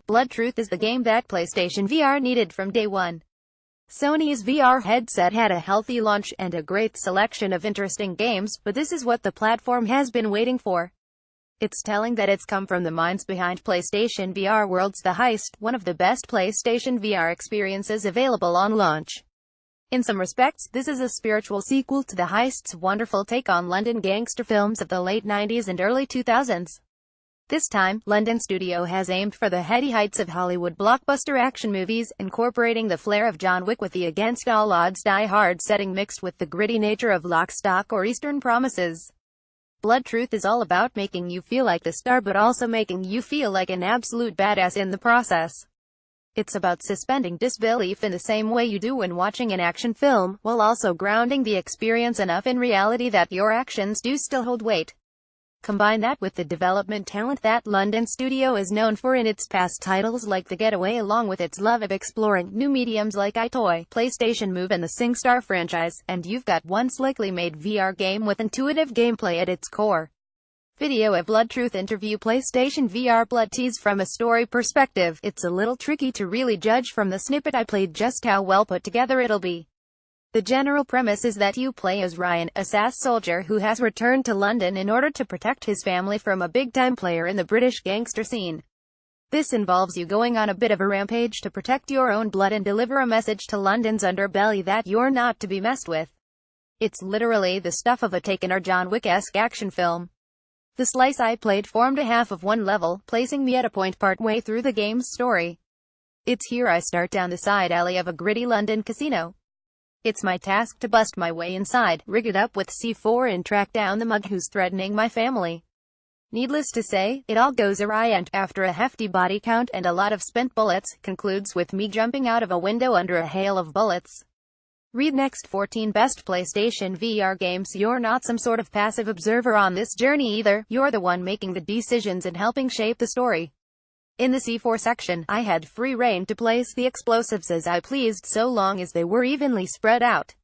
Blood Truth is the game that PlayStation VR needed from day one. Sony's VR headset had a healthy launch and a great selection of interesting games, but this is what the platform has been waiting for. It's telling that it's come from the minds behind PlayStation VR Worlds: The Heist, one of the best PlayStation VR experiences available on launch. In some respects, this is a spiritual sequel to The Heist's wonderful take on London gangster films of the late 90s and early 2000s. This time, London Studio has aimed for the heady heights of Hollywood blockbuster action movies, incorporating the flair of John Wick with the against-all-odds die-hard setting mixed with the gritty nature of Lock, Stock or Eastern Promises. Blood Truth is all about making you feel like the star but also making you feel like an absolute badass in the process. It's about suspending disbelief in the same way you do when watching an action film, while also grounding the experience enough in reality that your actions do still hold weight. Combine that with the development talent that London Studio is known for in its past titles like The Getaway, along with its love of exploring new mediums like iToy, PlayStation Move and the SingStar franchise, and you've got one slickly made VR game with intuitive gameplay at its core. Video of Blood Truth interview PlayStation VR Blood tease from a story perspective. It's a little tricky to really judge from the snippet I played just how well put together it'll be. The general premise is that you play as Ryan, a SAS soldier who has returned to London in order to protect his family from a big-time player in the British gangster scene. This involves you going on a bit of a rampage to protect your own blood and deliver a message to London's underbelly that you're not to be messed with. It's literally the stuff of a Taken or John Wick-esque action film. The slice I played formed a half of one level, placing me at a point partway through the game's story. It's here I start down the side alley of a gritty London casino. It's my task to bust my way inside, rig it up with C4 and track down the mug who's threatening my family. Needless to say, it all goes awry and, after a hefty body count and a lot of spent bullets, concludes with me jumping out of a window under a hail of bullets. Read next. 14 Best PlayStation VR Games. You're not some sort of passive observer on this journey either, you're the one making the decisions and helping shape the story. In the C4 section, I had free rein to place the explosives as I pleased so long as they were evenly spread out.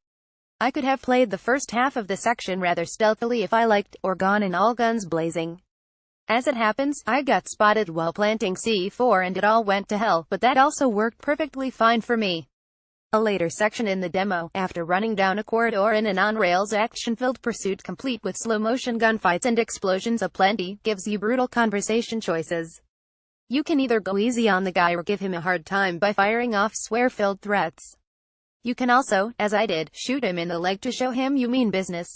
I could have played the first half of the section rather stealthily if I liked, or gone in all guns blazing. As it happens, I got spotted while planting C4 and it all went to hell, but that also worked perfectly fine for me. A later section in the demo, after running down a corridor in an on-rails action-filled pursuit complete with slow-motion gunfights and explosions aplenty, gives you brutal conversation choices. You can either go easy on the guy or give him a hard time by firing off swear-filled threats. You can also, as I did, shoot him in the leg to show him you mean business.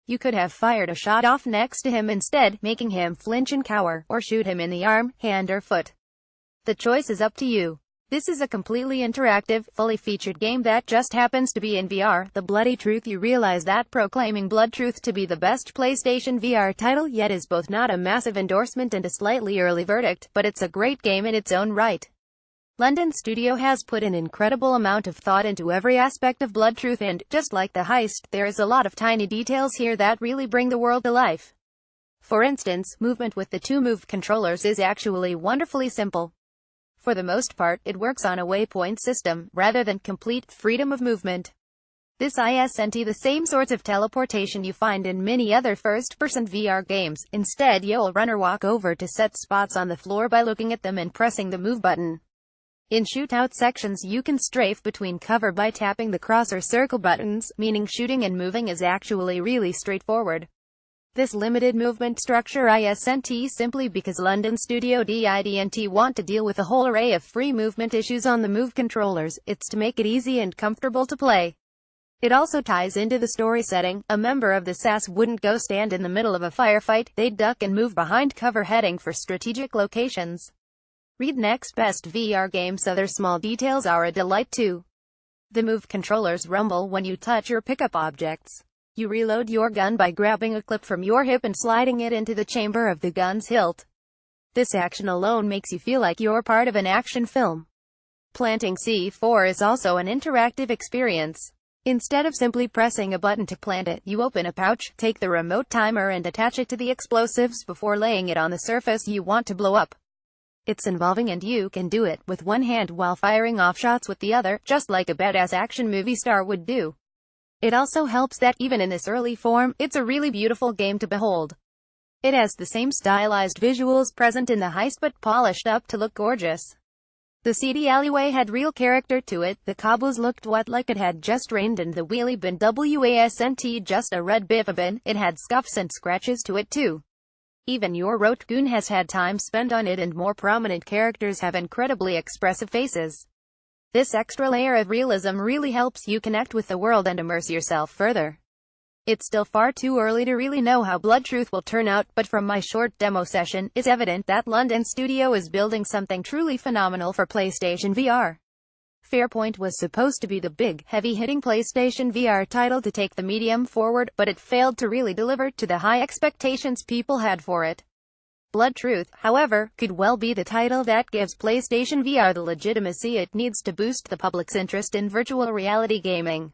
You could have fired a shot off next to him instead, making him flinch and cower, or shoot him in the arm, hand or foot. The choice is up to you. This is a completely interactive, fully featured game that just happens to be in VR. The bloody truth. You realize that proclaiming Blood Truth to be the best PlayStation VR title yet is both not a massive endorsement and a slightly early verdict, but it's a great game in its own right. London Studio has put an incredible amount of thought into every aspect of Blood Truth and, just like The Heist, there is a lot of tiny details here that really bring the world to life. For instance, movement with the two Move controllers is actually wonderfully simple. For the most part, it works on a waypoint system, rather than complete freedom of movement. This isn't the same sorts of teleportation you find in many other first-person VR games. Instead, you'll run or walk over to set spots on the floor by looking at them and pressing the move button. In shootout sections, you can strafe between cover by tapping the cross or circle buttons, meaning shooting and moving is actually really straightforward. This limited movement structure isn't simply because London Studio didn't want to deal with a whole array of free movement issues on the Move controllers, it's to make it easy and comfortable to play. It also ties into the story setting. A member of the SAS wouldn't go stand in the middle of a firefight, they'd duck and move behind cover heading for strategic locations. Read next. Best VR Games. Other small details are a delight too. The Move controllers rumble when you touch or pick up objects. You reload your gun by grabbing a clip from your hip and sliding it into the chamber of the gun's hilt. This action alone makes you feel like you're part of an action film. Planting C4 is also an interactive experience. Instead of simply pressing a button to plant it, you open a pouch, take the remote timer and attach it to the explosives before laying it on the surface you want to blow up. It's involving and you can do it with one hand while firing off shots with the other, just like a badass action movie star would do. It also helps that, even in this early form, it's a really beautiful game to behold. It has the same stylized visuals present in the heist but polished up to look gorgeous. The seedy alleyway had real character to it, the cobbles looked what like it had just rained, and the wheelie bin wasn't just a red biffa bin, it had scuffs and scratches to it too. Even your rote goon has had time spent on it, and more prominent characters have incredibly expressive faces. This extra layer of realism really helps you connect with the world and immerse yourself further. It's still far too early to really know how Blood Truth will turn out, but from my short demo session, it's evident that London studio is building something truly phenomenal for PlayStation VR. Fairpoint was supposed to be the big, heavy-hitting PlayStation VR title to take the medium forward, but it failed to really deliver to the high expectations people had for it. Blood Truth, however, could well be the title that gives PlayStation VR the legitimacy it needs to boost the public's interest in virtual reality gaming.